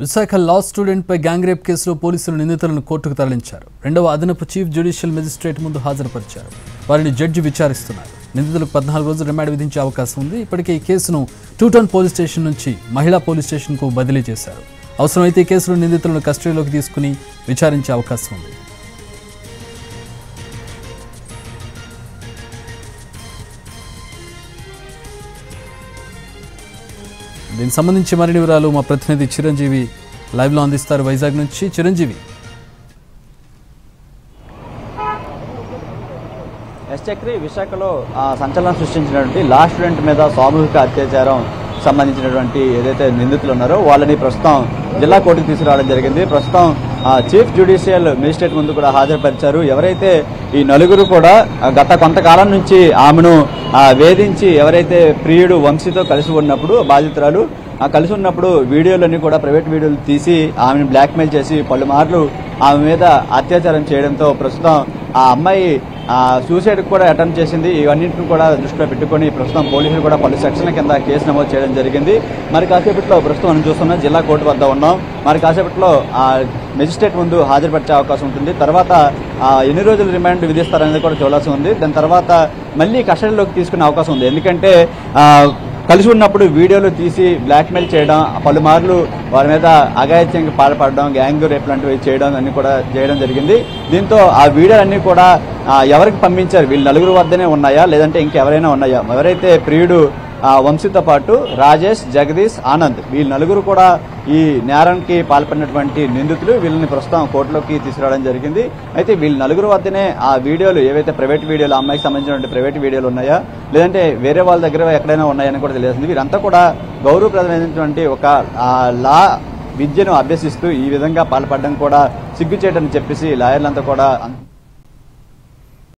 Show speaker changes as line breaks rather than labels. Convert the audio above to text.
Visakha law student పై gang rape కేసులో పోలీసులు నిందితులను కోర్టుకు తరలించారు. రెండవ అదనపు చీఫ్ జ్యుడిషియల్ మెజిస్ట్రేట్ ముందు హాజరుపరిచారు. వారిని జడ్జి విచారిస్తున్నారు. నిందితులకు 14 రోజులు రిమాండ్ విధించే అవకాశం ఉంది. ఇప్పటికే ఈ కేసును 2 టౌన్ పోలీస్ స్టేషన్ నుంచి మహిళా పోలీస్ స్టేషన్కు బదిలీ చేశారు. అవసరమైతే ఈ కేసులో నిందితులను కస్టడీలోకి తీసుకుని విచారించే అవకాశం ఉంది. దీనికి సంబంధించి మరిన్ని వివరాలు మా ప్రతినిధి చిరంజీవి లైవ్ లో అందిస్తారు. వైజాగ్ నుంచి చిరంజీవి.
చక్రి విశాఖలో సంచలనం సృష్టించినటువంటి లా స్టూడెంట్ మీద సామూహిక అత్యాచారం సంబంధించినటువంటి ఏదైతే నిందితులు ఉన్నారో వాళ్ళని ప్రస్తుతం జిల్లా కోర్టుకు తీసుకురావడం జరిగింది. ప్రస్తుతం చీఫ్ జ్యుడిషియల్ మెజిస్ట్రేట్ ముందు కూడా హాజరుపరిచారు. ఎవరైతే ఈ నలుగురు కూడా గత కొంతకాలం నుంచి ఆమెను వేధించి ఎవరైతే ప్రియుడు వంశీతో కలిసి ఉన్నప్పుడు బాధితురాలు కలిసి ఉన్నప్పుడు వీడియోలన్నీ కూడా ప్రైవేట్ వీడియోలు తీసి ఆమెను బ్లాక్మెయిల్ చేసి పలుమార్లు ఆమె మీద అత్యాచారం చేయడంతో ప్రస్తుతం ఆ అమ్మాయి సూసైడ్ కూడా అటెంప్ట్ చేసింది. ఇవన్నింటిని కూడా దృష్టిలో పెట్టుకుని ప్రస్తుతం పోలీసులు కూడా పలు సెక్షన్ల కింద కేసు నమోదు చేయడం జరిగింది. మరి కాసేపట్లో ప్రస్తుతం మనం చూస్తున్నాం జిల్లా కోర్టు వద్ద ఉన్నాం. మరి కాసేపట్లో మెజిస్ట్రేట్ ముందు హాజరుపరిచే అవకాశం ఉంటుంది. తర్వాత ఎన్ని రోజులు రిమాండ్ విధిస్తారనేది కూడా చూడాల్సి ఉంది. దాని తర్వాత మళ్ళీ కస్టడీలోకి తీసుకునే అవకాశం ఉంది. ఎందుకంటే కలిసి ఉన్నప్పుడు వీడియోలు తీసి బ్లాక్మెయిల్ చేయడం, పలుమార్లు వారి మీద అఘాయిత్యంగా పాల్పడడం, గ్యాంగ్ రేప్ లాంటివి చేయడం అన్ని కూడా చేయడం జరిగింది. దీంతో ఆ వీడియోలన్నీ కూడా ఎవరికి పంపించారు, వీళ్ళు నలుగురు వద్దనే ఉన్నాయా లేదంటే ఇంకెవరైనా ఉన్నాయా, ఎవరైతే ప్రియుడు వంశీతో పాటు రాజేష్, జగదీష్, ఆనంద్ వీళ్ళు నలుగురు కూడా ఈ నేరానికి పాల్పడినటువంటి నిందితులు. వీళ్ళని ప్రస్తుతం కోర్టులోకి తీసుకురావడం జరిగింది. అయితే వీళ్ళు నలుగురు వద్దనే ఆ వీడియోలు ఏవైతే ప్రైవేట్ వీడియోలు అమ్మాయికి సంబంధించినటువంటి ప్రైవేట్ వీడియోలు ఉన్నాయా లేదంటే వేరే వాళ్ళ దగ్గర ఎక్కడైనా ఉన్నాయని కూడా తెలియజేస్తుంది. వీరంతా కూడా గౌరవప్రదమైనటువంటి ఒక లా విద్యను అభ్యసిస్తూ ఈ విధంగా పాల్పడడం కూడా సిగ్గుచేటని చెప్పేసి లాయర్లంతా కూడా